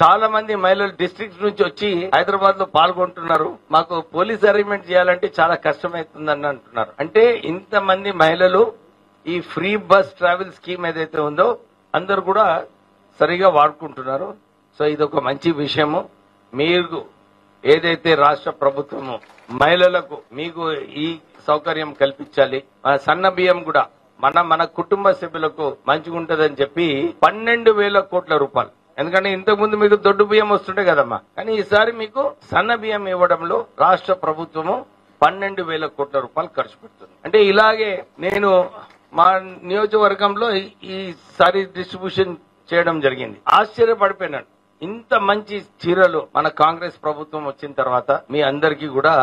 చాలా మంది మహిళలు డిస్ట్రిక్ట్ నుంచి వచ్చి హైదరాబాద్ లో పాల్గొంటున్నారు. మాకు పోలీస్ అరేంజ్మెంట్ చేయాలంటే చాలా కష్టమవుతుందని అంటున్నారు. అంటే ఇంతమంది మహిళలు ఈ ఫ్రీ బస్ ట్రావెల్ స్కీమ్ ఏదైతే ఉందో అందరు కూడా సరిగా వాడుకుంటున్నారు. సో ఇదొక మంచి విషయము. మీరు ఏదైతే రాష్ట్ర ప్రభుత్వము మహిళలకు మీకు ఈ సౌకర్యం కల్పించాలి. సన్న బియ్యం కూడా మన కుటుంబ సభ్యులకు మంచిగా ఉంటదని చెప్పి 12,000 కోట్ల రూపాయలు. ఎందుకంటే ఇంతకు ముందు మీకు దొడ్డు బియ్యం వస్తుండే కదమ్మా, కానీ ఈసారి మీకు సన్న బియ్యం ఇవ్వడంలో రాష్ట్ర ప్రభుత్వము 12,000 కోట్ల రూపాయలు ఖర్చు పెడుతుంది. అంటే ఇలాగే నేను మా నియోజకవర్గంలో ఈసారి డిస్ట్రిబ్యూషన్ చేయడం జరిగింది. ఆశ్చర్యపడిపోయినాను. ఇంత మంచి చీరలు మన కాంగ్రెస్ ప్రభుత్వం వచ్చిన తర్వాత మీ అందరికీ కూడా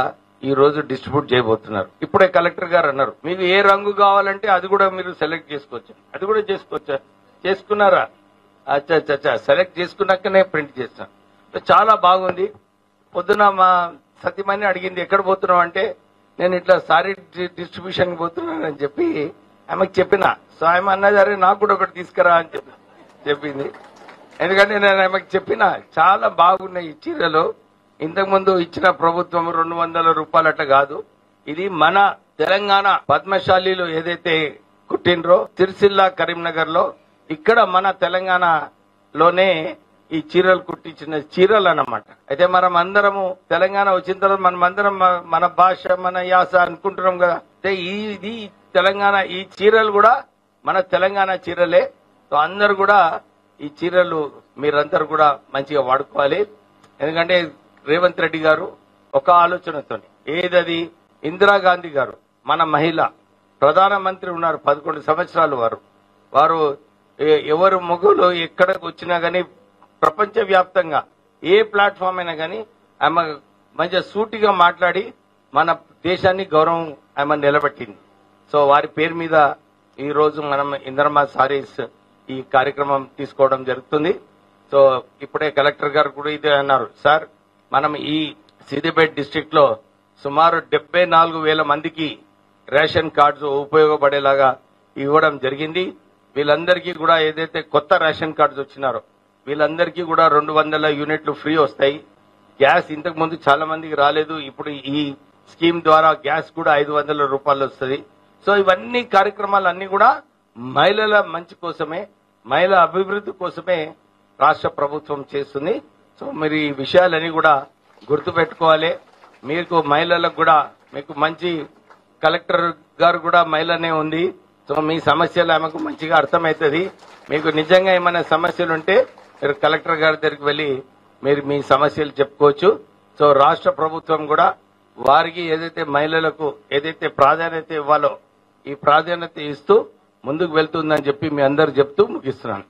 ఈ రోజు డిస్ట్రిబ్యూట్ చేయబోతున్నారు. ఇప్పుడే కలెక్టర్ గారు అన్నారు, మీకు ఏ రంగు కావాలంటే అది కూడా మీరు సెలెక్ట్ చేసుకోవచ్చు. అది కూడా చేసుకోవచ్చా? చేసుకున్నారా? అచ్చా సెలెక్ట్ చేసుకున్నాకనే ప్రింట్ చేస్తాను. చాలా బాగుంది. పొద్దున మా సతీమణి అడిగింది ఎక్కడ పోతున్నావు అంటే నేను ఇట్లా సారీ డిస్ట్రిబ్యూషన్ పోతున్నానని చెప్పి ఆమెకు చెప్పిన. సో ఆమె అన్నది అరే నాకు కూడా ఒకటి తీసుకురా అని చెప్పింది. ఎందుకంటే నేను ఆమెకు చెప్పిన చాలా బాగున్నాయి ఈ చీరలు. ఇంతకుముందు ఇచ్చిన ప్రభుత్వం 200 రూపాయలు అట్లా కాదు. ఇది మన తెలంగాణ పద్మశాలీలు ఏదైతే కుట్టినరో సిరిసిల్ల కరీంనగర్ లో ఇక్కడ మన తెలంగాణలోనే ఈ చీరలు కుట్టించిన చీరలు అన్నమాట. అయితే మనం అందరము తెలంగాణ వచ్చిన తర్వాత మనమందరం మన భాష మన యాస అనుకుంటున్నాం కదా. అయితే ఇది తెలంగాణ ఈ చీరలు కూడా మన తెలంగాణ చీరలే. సో అందరు కూడా ఈ చీరలు మీరందరూ కూడా మంచిగా వాడుకోవాలి. ఎందుకంటే రేవంత్ రెడ్డి గారు ఒక ఆలోచనతో ఏదది ఇందిరాగాంధీ గారు మన మహిళ ప్రధానమంత్రి ఉన్నారు 11 సంవత్సరాలు. వారు ఎవరు మొగులు ఎక్కడికి వచ్చినా గానీ ప్రపంచ వ్యాప్తంగా ఏ ప్లాట్ఫామ్ అయినా గానీ ఆమె మంచిగా సూటిగా మాట్లాడి మన దేశాన్ని గౌరవం ఆమె నిలబెట్టింది. సో వారి పేరు మీద ఈ రోజు మనం ఇందిరమ్మ సారీస్ ఈ కార్యక్రమం తీసుకోవడం జరుగుతుంది. సో ఇప్పుడే కలెక్టర్ గారు కూడా ఇదే అన్నారు, సార్ మనం ఈ సిద్దిపేట డిస్ట్రిక్ట్ లో సుమారు 74,000 మందికి రేషన్ కార్డ్స్ ఉపయోగపడేలాగా ఇవ్వడం జరిగింది. వీళ్ళందరికీ కూడా ఏదైతే కొత్త రేషన్ కార్డ్స్ వచ్చినారో వీళ్ళందరికీ కూడా 200 యూనిట్లు ఫ్రీ వస్తాయి. గ్యాస్ ఇంతకు ముందు చాలా మందికి రాలేదు. ఇప్పుడు ఈ స్కీమ్ ద్వారా గ్యాస్ కూడా 500 రూపాయలు వస్తుంది. సో ఇవన్నీ కార్యక్రమాలన్నీ కూడా మహిళల మంచి కోసమే, మహిళల అభివృద్ధి కోసమే రాష్ట్ర ప్రభుత్వం చేస్తుంది. సో మీరు ఈ విషయాలన్నీ కూడా గుర్తు పెట్టుకోవాలి. మీకు మహిళలకు కూడా మీకు మంచి కలెక్టర్ గారు కూడా మహిళనే ఉంది. సో మీ సమస్యలు ఆమెకు మంచిగా అర్థమవుతుంది. మీకు నిజంగా ఏమైనా సమస్యలు ఉంటే మీరు కలెక్టర్ గారి దగ్గరికి వెళ్లి మీరు మీ సమస్యలు చెప్పుకోవచ్చు. సో రాష్ట్ర ప్రభుత్వం కూడా వారికి ఏదైతే మహిళలకు ఏదైతే ప్రాధాన్యత ఇవ్వాలో ఈ ప్రాధాన్యత ఇస్తూ ముందుకు వెళ్తుందని చెప్పి మీ అందరు చెప్తూ ముగిస్తున్నాను.